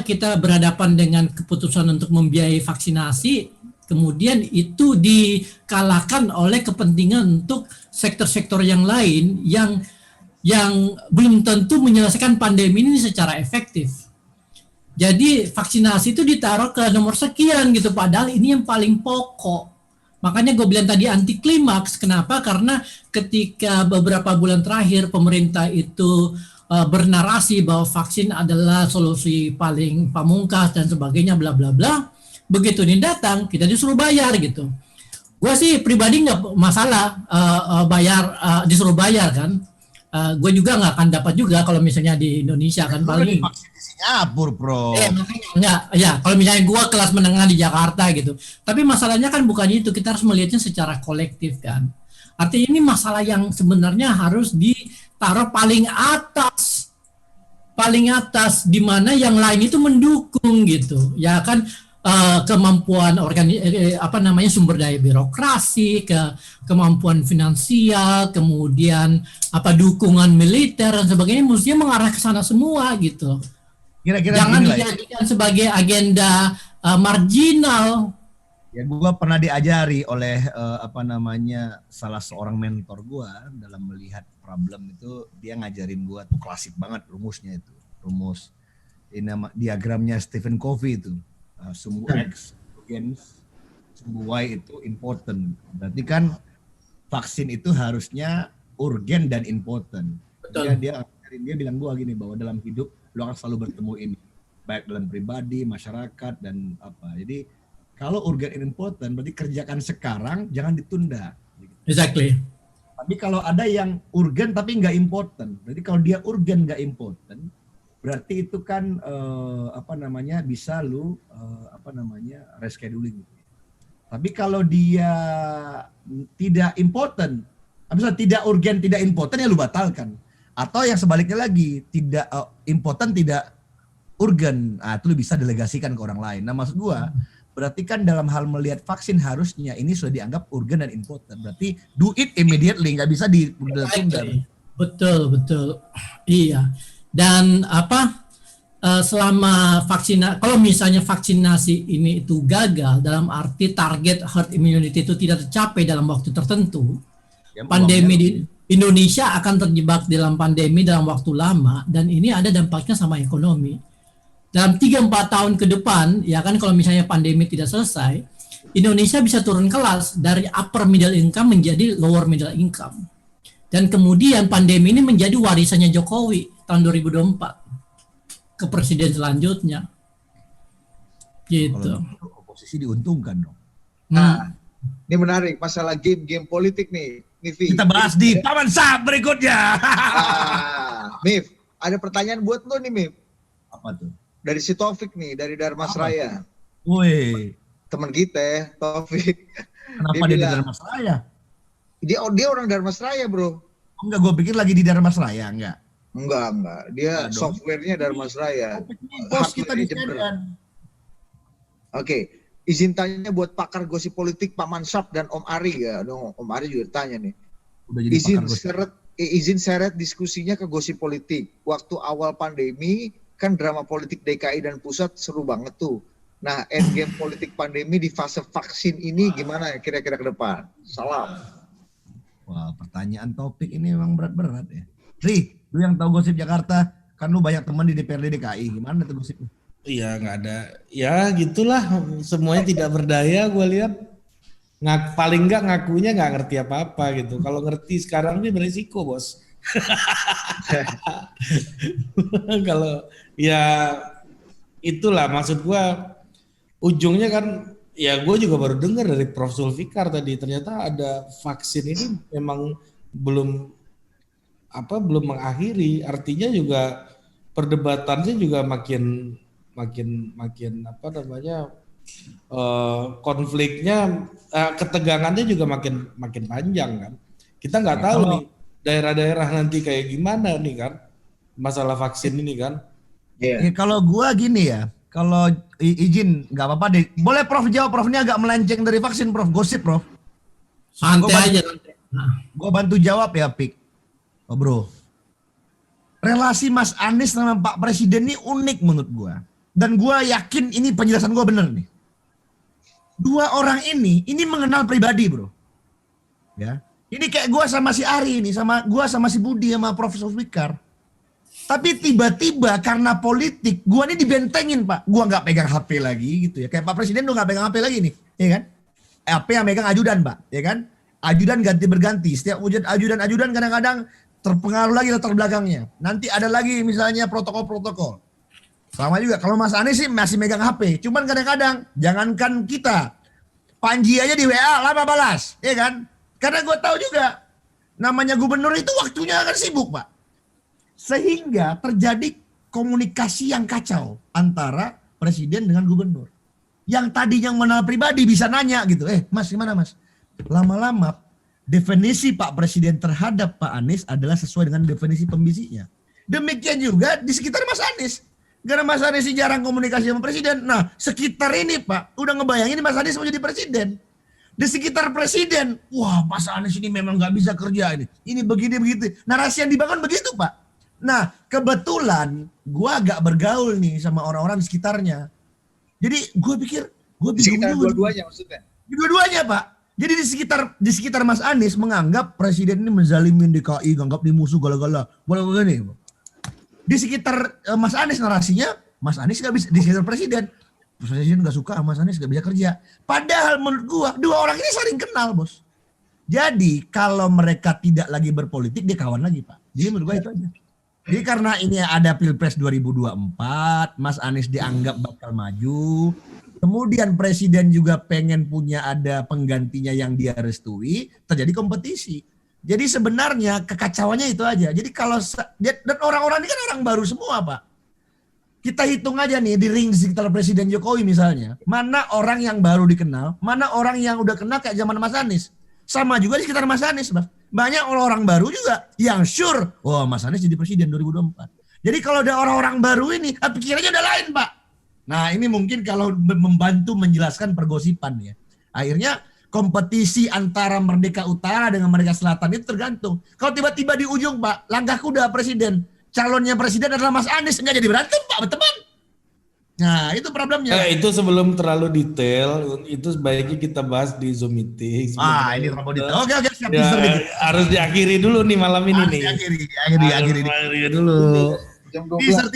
kita berhadapan dengan keputusan untuk membiayai vaksinasi, kemudian itu dikalahkan oleh kepentingan untuk sektor-sektor yang lain yang belum tentu menyelesaikan pandemi ini secara efektif. Jadi vaksinasi itu ditaruh ke nomor sekian gitu, padahal ini yang paling pokok. Makanya gue bilang tadi anti klimaks. Kenapa? Karena ketika beberapa bulan terakhir pemerintah itu bernarasi bahwa vaksin adalah solusi paling pamungkas dan sebagainya, bla bla bla. Begitu ini datang, kita disuruh bayar gitu. Gue sih pribadi nggak masalah disuruh bayar kan. Gue juga nggak akan dapat juga kalau misalnya di Indonesia kan paling. Vaksin di Singapura, bro. Makanya enggak, ya kalau misalnya gue kelas menengah di Jakarta gitu. Tapi masalahnya kan bukan itu, kita harus melihatnya secara kolektif kan. Artinya ini masalah yang sebenarnya harus ditaruh paling atas di mana yang lain itu mendukung gitu. Ya kan kemampuan sumber daya birokrasi, kemampuan finansial, kemudian dukungan militer dan sebagainya mestinya mengarah ke sana semua gitu. Kira-kira jangan dijadikan sebagai agenda marginal. Ya, gue pernah diajari oleh salah seorang mentor gue dalam melihat problem itu. Dia ngajarin gue tuh klasik banget rumusnya itu. Rumus ini nama diagramnya Stephen Covey itu. Sumbu X against sumbu Y itu important. Berarti kan vaksin itu harusnya urgen dan important. Betul. Dia bilang gua gini, bahwa dalam hidup lo akan selalu bertemu ini, baik dalam pribadi, masyarakat, dan apa. Jadi kalau urgen and important berarti kerjakan sekarang, jangan ditunda. Exactly. Tapi kalau ada yang urgen tapi nggak important, berarti kalau dia urgen nggak important, berarti itu kan bisa lu rescheduling. Tapi kalau dia tidak important, misalnya tidak urgen, tidak important, ya lu batalkan. Atau yang sebaliknya lagi, tidak important, tidak urgen, itu lu bisa delegasikan ke orang lain. Nah maksud gua, berarti kan dalam hal melihat vaksin harusnya ini sudah dianggap urgen dan important. Berarti do it immediately, nggak bisa ditunda. Betul. Iya. Dan selama kalau misalnya vaksinasi ini itu gagal dalam arti target herd immunity itu tidak tercapai dalam waktu tertentu, pandemi di Indonesia akan terjebak dalam pandemi dalam waktu lama, dan ini ada dampaknya sama ekonomi. Dalam 3-4 tahun ke depan, ya kan, kalau misalnya pandemi tidak selesai, Indonesia bisa turun kelas dari upper middle income menjadi lower middle income. Dan kemudian pandemi ini menjadi warisannya Jokowi tahun 2024 ke presiden selanjutnya. Gitu. Kalau oposisi diuntungkan dong. Nah, ini menarik masalah game politik nih, Mifi. Kita bahas di Paman Sab berikutnya. Mif, ada pertanyaan buat lo nih, Mif. Apa tuh? Dari si Taufik nih, dari Darmasraya. Woi, teman kita, Taufik. Kenapa dia di Darmasraya? Dia orang Darmasraya, bro. Enggak, gue pikir lagi di Darmasraya, enggak. Enggak. Dia softwarenya Darmasraya. Bos kita di CNN. Oke, izin tanya buat pakar gosip politik Pak Mansap dan Om Ari ya. Om Ari juga tanya nih. Izin seret diskusinya ke gosip politik. Waktu awal pandemi kan drama politik DKI dan pusat seru banget tuh. Nah, endgame politik pandemi di fase vaksin ini gimana ya kira-kira ke depan? Salam. Wah, pertanyaan topik ini memang berat-berat ya. Ri, lu yang tahu gosip Jakarta, kan lu banyak teman di DPRD DKI. Gimana tuh gosipnya? Iya, nggak ada. Ya gitulah, semuanya tidak berdaya gue lihat. Paling nggak ngakunya nggak ngerti apa-apa gitu. Kalau ngerti sekarang ini beresiko, bos. Kalau ya itulah maksud gue, ujungnya kan ya gue juga baru dengar dari Prof. Zulfikar tadi, ternyata ada vaksin ini memang belum mengakhiri, artinya juga perdebatannya juga makin konfliknya, ketegangannya juga makin panjang kan. Kita nggak tahu nih daerah-daerah nanti kayak gimana nih kan masalah vaksin ini kan. Iya. Kalau gua gini ya, kalau izin nggak apa-apa deh. Boleh Prof jawab, Prof ini agak melenceng dari vaksin, Prof. Gosip, Prof. Santai aja nanti. Gua bantu jawab ya, Pik. Oh, Bro. Relasi Mas Anies sama Pak Presiden ini unik menurut gua. Dan gua yakin ini penjelasan gua bener nih. Dua orang ini mengenal pribadi, Bro. Ya. Ini kayak gua sama si Ari ini, gua sama si Budi sama Profesor Fikar. Tapi tiba-tiba karena politik, gua ini dibentengin, Pak. Gua nggak pegang HP lagi gitu ya. Kayak Pak Presiden tuh nggak pegang HP lagi nih, ya kan? HP yang megang ajudan, Pak, ya kan? Ajudan ganti berganti. Setiap ajudan kadang-kadang terpengaruh lagi latar belakangnya. Nanti ada lagi misalnya protokol-protokol. Sama juga kalau Mas Anies sih masih megang HP. Cuman kadang-kadang jangankan kita, Panji aja di WA lama balas, ya kan? Karena gue tahu juga namanya gubernur itu waktunya akan sibuk, Pak. Sehingga terjadi komunikasi yang kacau antara presiden dengan gubernur. Yang tadinya mengenal pribadi bisa nanya gitu, Mas gimana Mas? Lama-lama definisi Pak Presiden terhadap Pak Anies adalah sesuai dengan definisi pembisiknya. Demikian juga di sekitar Mas Anies. Karena Mas Anies jarang komunikasi sama presiden. Nah, sekitar ini Pak, udah ngebayangin Mas Anies mau jadi presiden. Di sekitar presiden, wah Mas Anies ini memang nggak bisa kerja ini. Ini begini begitu. Narasi yang dibangun begitu Pak. Nah, kebetulan gua agak bergaul nih sama orang-orang di sekitarnya. Jadi gue pikir, gue Di sekitar dua-duanya maksudnya. Dua-duanya Pak. Jadi di sekitar Mas Anies menganggap presiden ini menzalimin DKI, menganggap dia musuh gala-gala. Boleh-boleh. Di sekitar Mas Anies narasinya, Mas Anies nggak bisa, di sekitar presiden nggak suka, Mas Anies nggak bisa kerja. Padahal menurut gua dua orang ini saling kenal, Bos. Jadi kalau mereka tidak lagi berpolitik, dia kawan lagi, Pak. Jadi menurut gua itu aja. Jadi karena ini ada Pilpres 2024, Mas Anies dianggap bakal maju. Kemudian presiden juga pengen punya ada penggantinya yang dia restui, terjadi kompetisi. Jadi sebenarnya kekacauannya itu aja. Jadi kalau dan orang-orang ini kan orang baru semua, Pak. Kita hitung aja nih di ring di sekitar Presiden Jokowi misalnya, mana orang yang baru dikenal, mana orang yang udah kenal kayak zaman Mas Anies. Sama juga di sekitar Mas Anies, Mas. Banyak orang-orang baru juga yang sure, wah Mas Anies jadi presiden 2024. Jadi kalau ada orang-orang baru ini, pikirannya udah lain, Pak. Nah, ini mungkin kalau membantu menjelaskan pergosipan ya. Akhirnya kompetisi antara Merdeka Utara dengan Merdeka Selatan itu tergantung. Kalau tiba-tiba di ujung, Pak, langkah kuda presiden, calonnya presiden adalah Mas Anies, enggak jadi berantem, Pak, teman. Nah, itu problemnya. Itu sebelum terlalu detail, itu sebaiknya kita bahas di Zoom meeting. Ini terlalu detail. Oke, siap. Ya, harus diakhiri dulu nih malam ini nih. Diakhiri dulu. Teaser.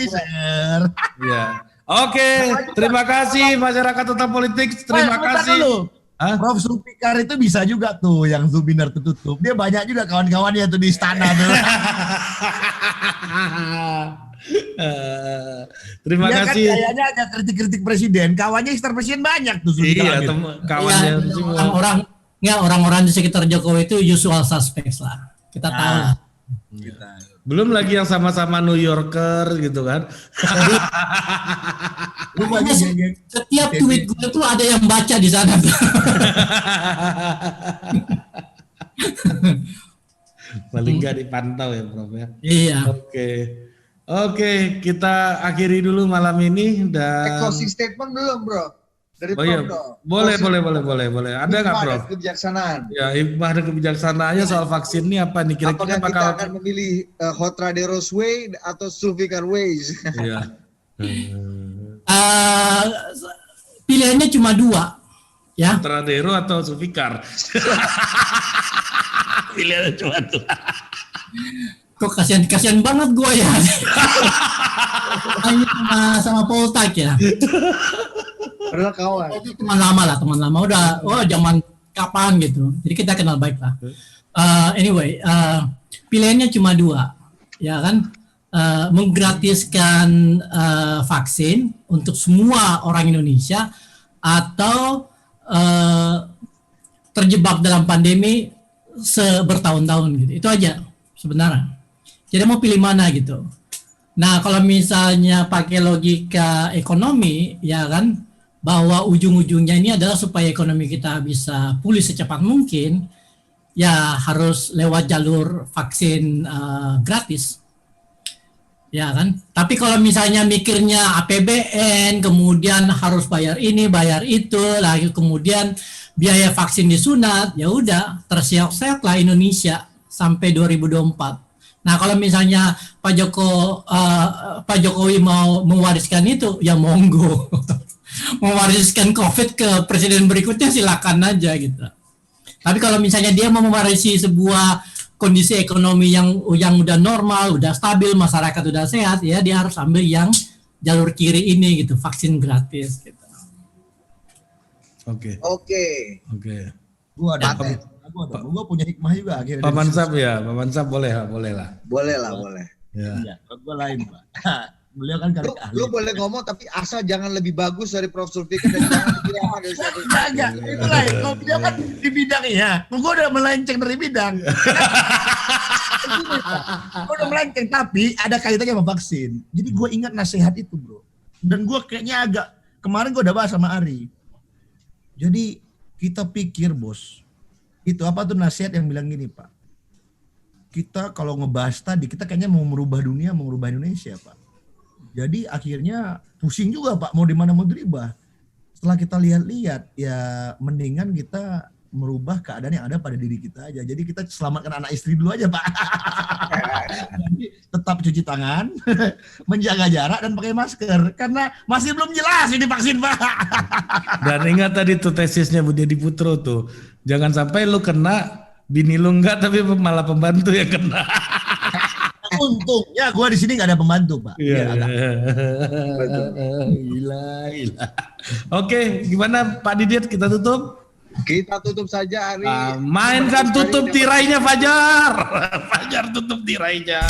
Ya. Oke, terima kasih masyarakat Total Politik. Terima kasih. Prof Sulfikar itu bisa juga tuh yang Zubinar tutup. Dia banyak juga kawan-kawannya tuh di istana tuh. Terima dia kasih. Kan kayaknya agak kritik-kritik presiden. Kawannya sekitar presiden banyak tuh. Iya, kawannya semua. Orang-orang di sekitar Jokowi itu usual suspects lah. Kita tahu lah. Belum lagi yang sama-sama New Yorker gitu kan. Setiap tweet gue tuh ada yang baca di sana. Paling nggak dipantau ya Prof ya. Iya. Oke, kita akhiri dulu malam ini dan closing statement belum, Bro? Dari Prof iya. dong. Boleh. Ada nggak Prof? Kebijaksanaan. Ya, hikmah dan kebijaksanaannya soal vaksin ini apa nih? Kira-kira apakah kita akan memilih Hotraderos Way atau Sulfikar Ways? Iya. Pilihannya cuma dua, ya. Hotradero atau Sulfikar? Pilihannya cuma dua. Kok kasihan banget gue ya. Hanya sama Poltak ya. Padahal kawan. Itu teman lama udah zaman kapan gitu. Jadi kita kenal baik lah. Anyway, pilihannya cuma dua, ya kan? Menggratiskan vaksin untuk semua orang Indonesia atau terjebak dalam pandemi bertahun-tahun gitu. Itu aja sebenarnya. Jadi mau pilih mana gitu. Nah, kalau misalnya pakai logika ekonomi, ya kan, bahwa ujung-ujungnya ini adalah supaya ekonomi kita bisa pulih secepat mungkin, ya harus lewat jalur vaksin gratis. Ya kan? Tapi kalau misalnya mikirnya APBN, kemudian harus bayar ini, bayar itu, lagi kemudian biaya vaksin disunat, ya udah tersiok-siok lah Indonesia sampai 2024. Nah, kalau misalnya Pak Jokowi mau mewariskan itu, ya monggo. Mewariskan COVID ke presiden berikutnya silakan aja gitu. Tapi kalau misalnya dia mau mewarisi sebuah kondisi ekonomi yang udah normal, udah stabil, masyarakat udah sehat, ya dia harus ambil yang jalur kiri ini gitu, vaksin gratis gitu. Oke. Gua punya hikmah juga akhirnya. Pak Mansab ya, Pak Mansab boleh lah. Boleh lah, boleh. Ya. Iya, kalau gua lain, Pak. Beliau kan Lu, ahli. lu boleh ngomong tapi asal jangan lebih bagus dari Prof. Sulfikar dan jangan lebih ramah dari satu. Enggak, itu lain. Kalau beliau kan di bidangnya, gua udah melenceng dari bidang. Gua udah melenceng, tapi ada kaitannya sama vaksin. Jadi gua ingat nasihat itu, bro. Dan gua kayaknya kemarin gua udah bahas sama Ari. Jadi kita pikir, bos, itu apa tuh nasihat yang bilang gini, Pak. Kita kalau ngebahas tadi, kita kayaknya mau merubah dunia, mau merubah Indonesia, Pak. Jadi akhirnya pusing juga, Pak, mau di mana mau dirubah. Setelah kita lihat-lihat, ya mendingan kita merubah keadaan yang ada pada diri kita aja. Jadi kita selamatkan anak istri dulu aja, Pak. Jadi tetap cuci tangan, menjaga jarak dan pakai masker. Karena masih belum jelas ini vaksin, Pak. Dan ingat tadi tuh tesisnya Budi Adiputro tuh. Jangan sampai lu kena, bini lu enggak tapi malah pembantu yang kena. Untungnya gue di sini nggak ada pembantu, Pak. Iya. Betul. Gila. Oke, gimana Pak Didit, kita tutup? Kita tutup saja hari. Mainkan tutup tirainya Fajar. Fajar tutup tirainya.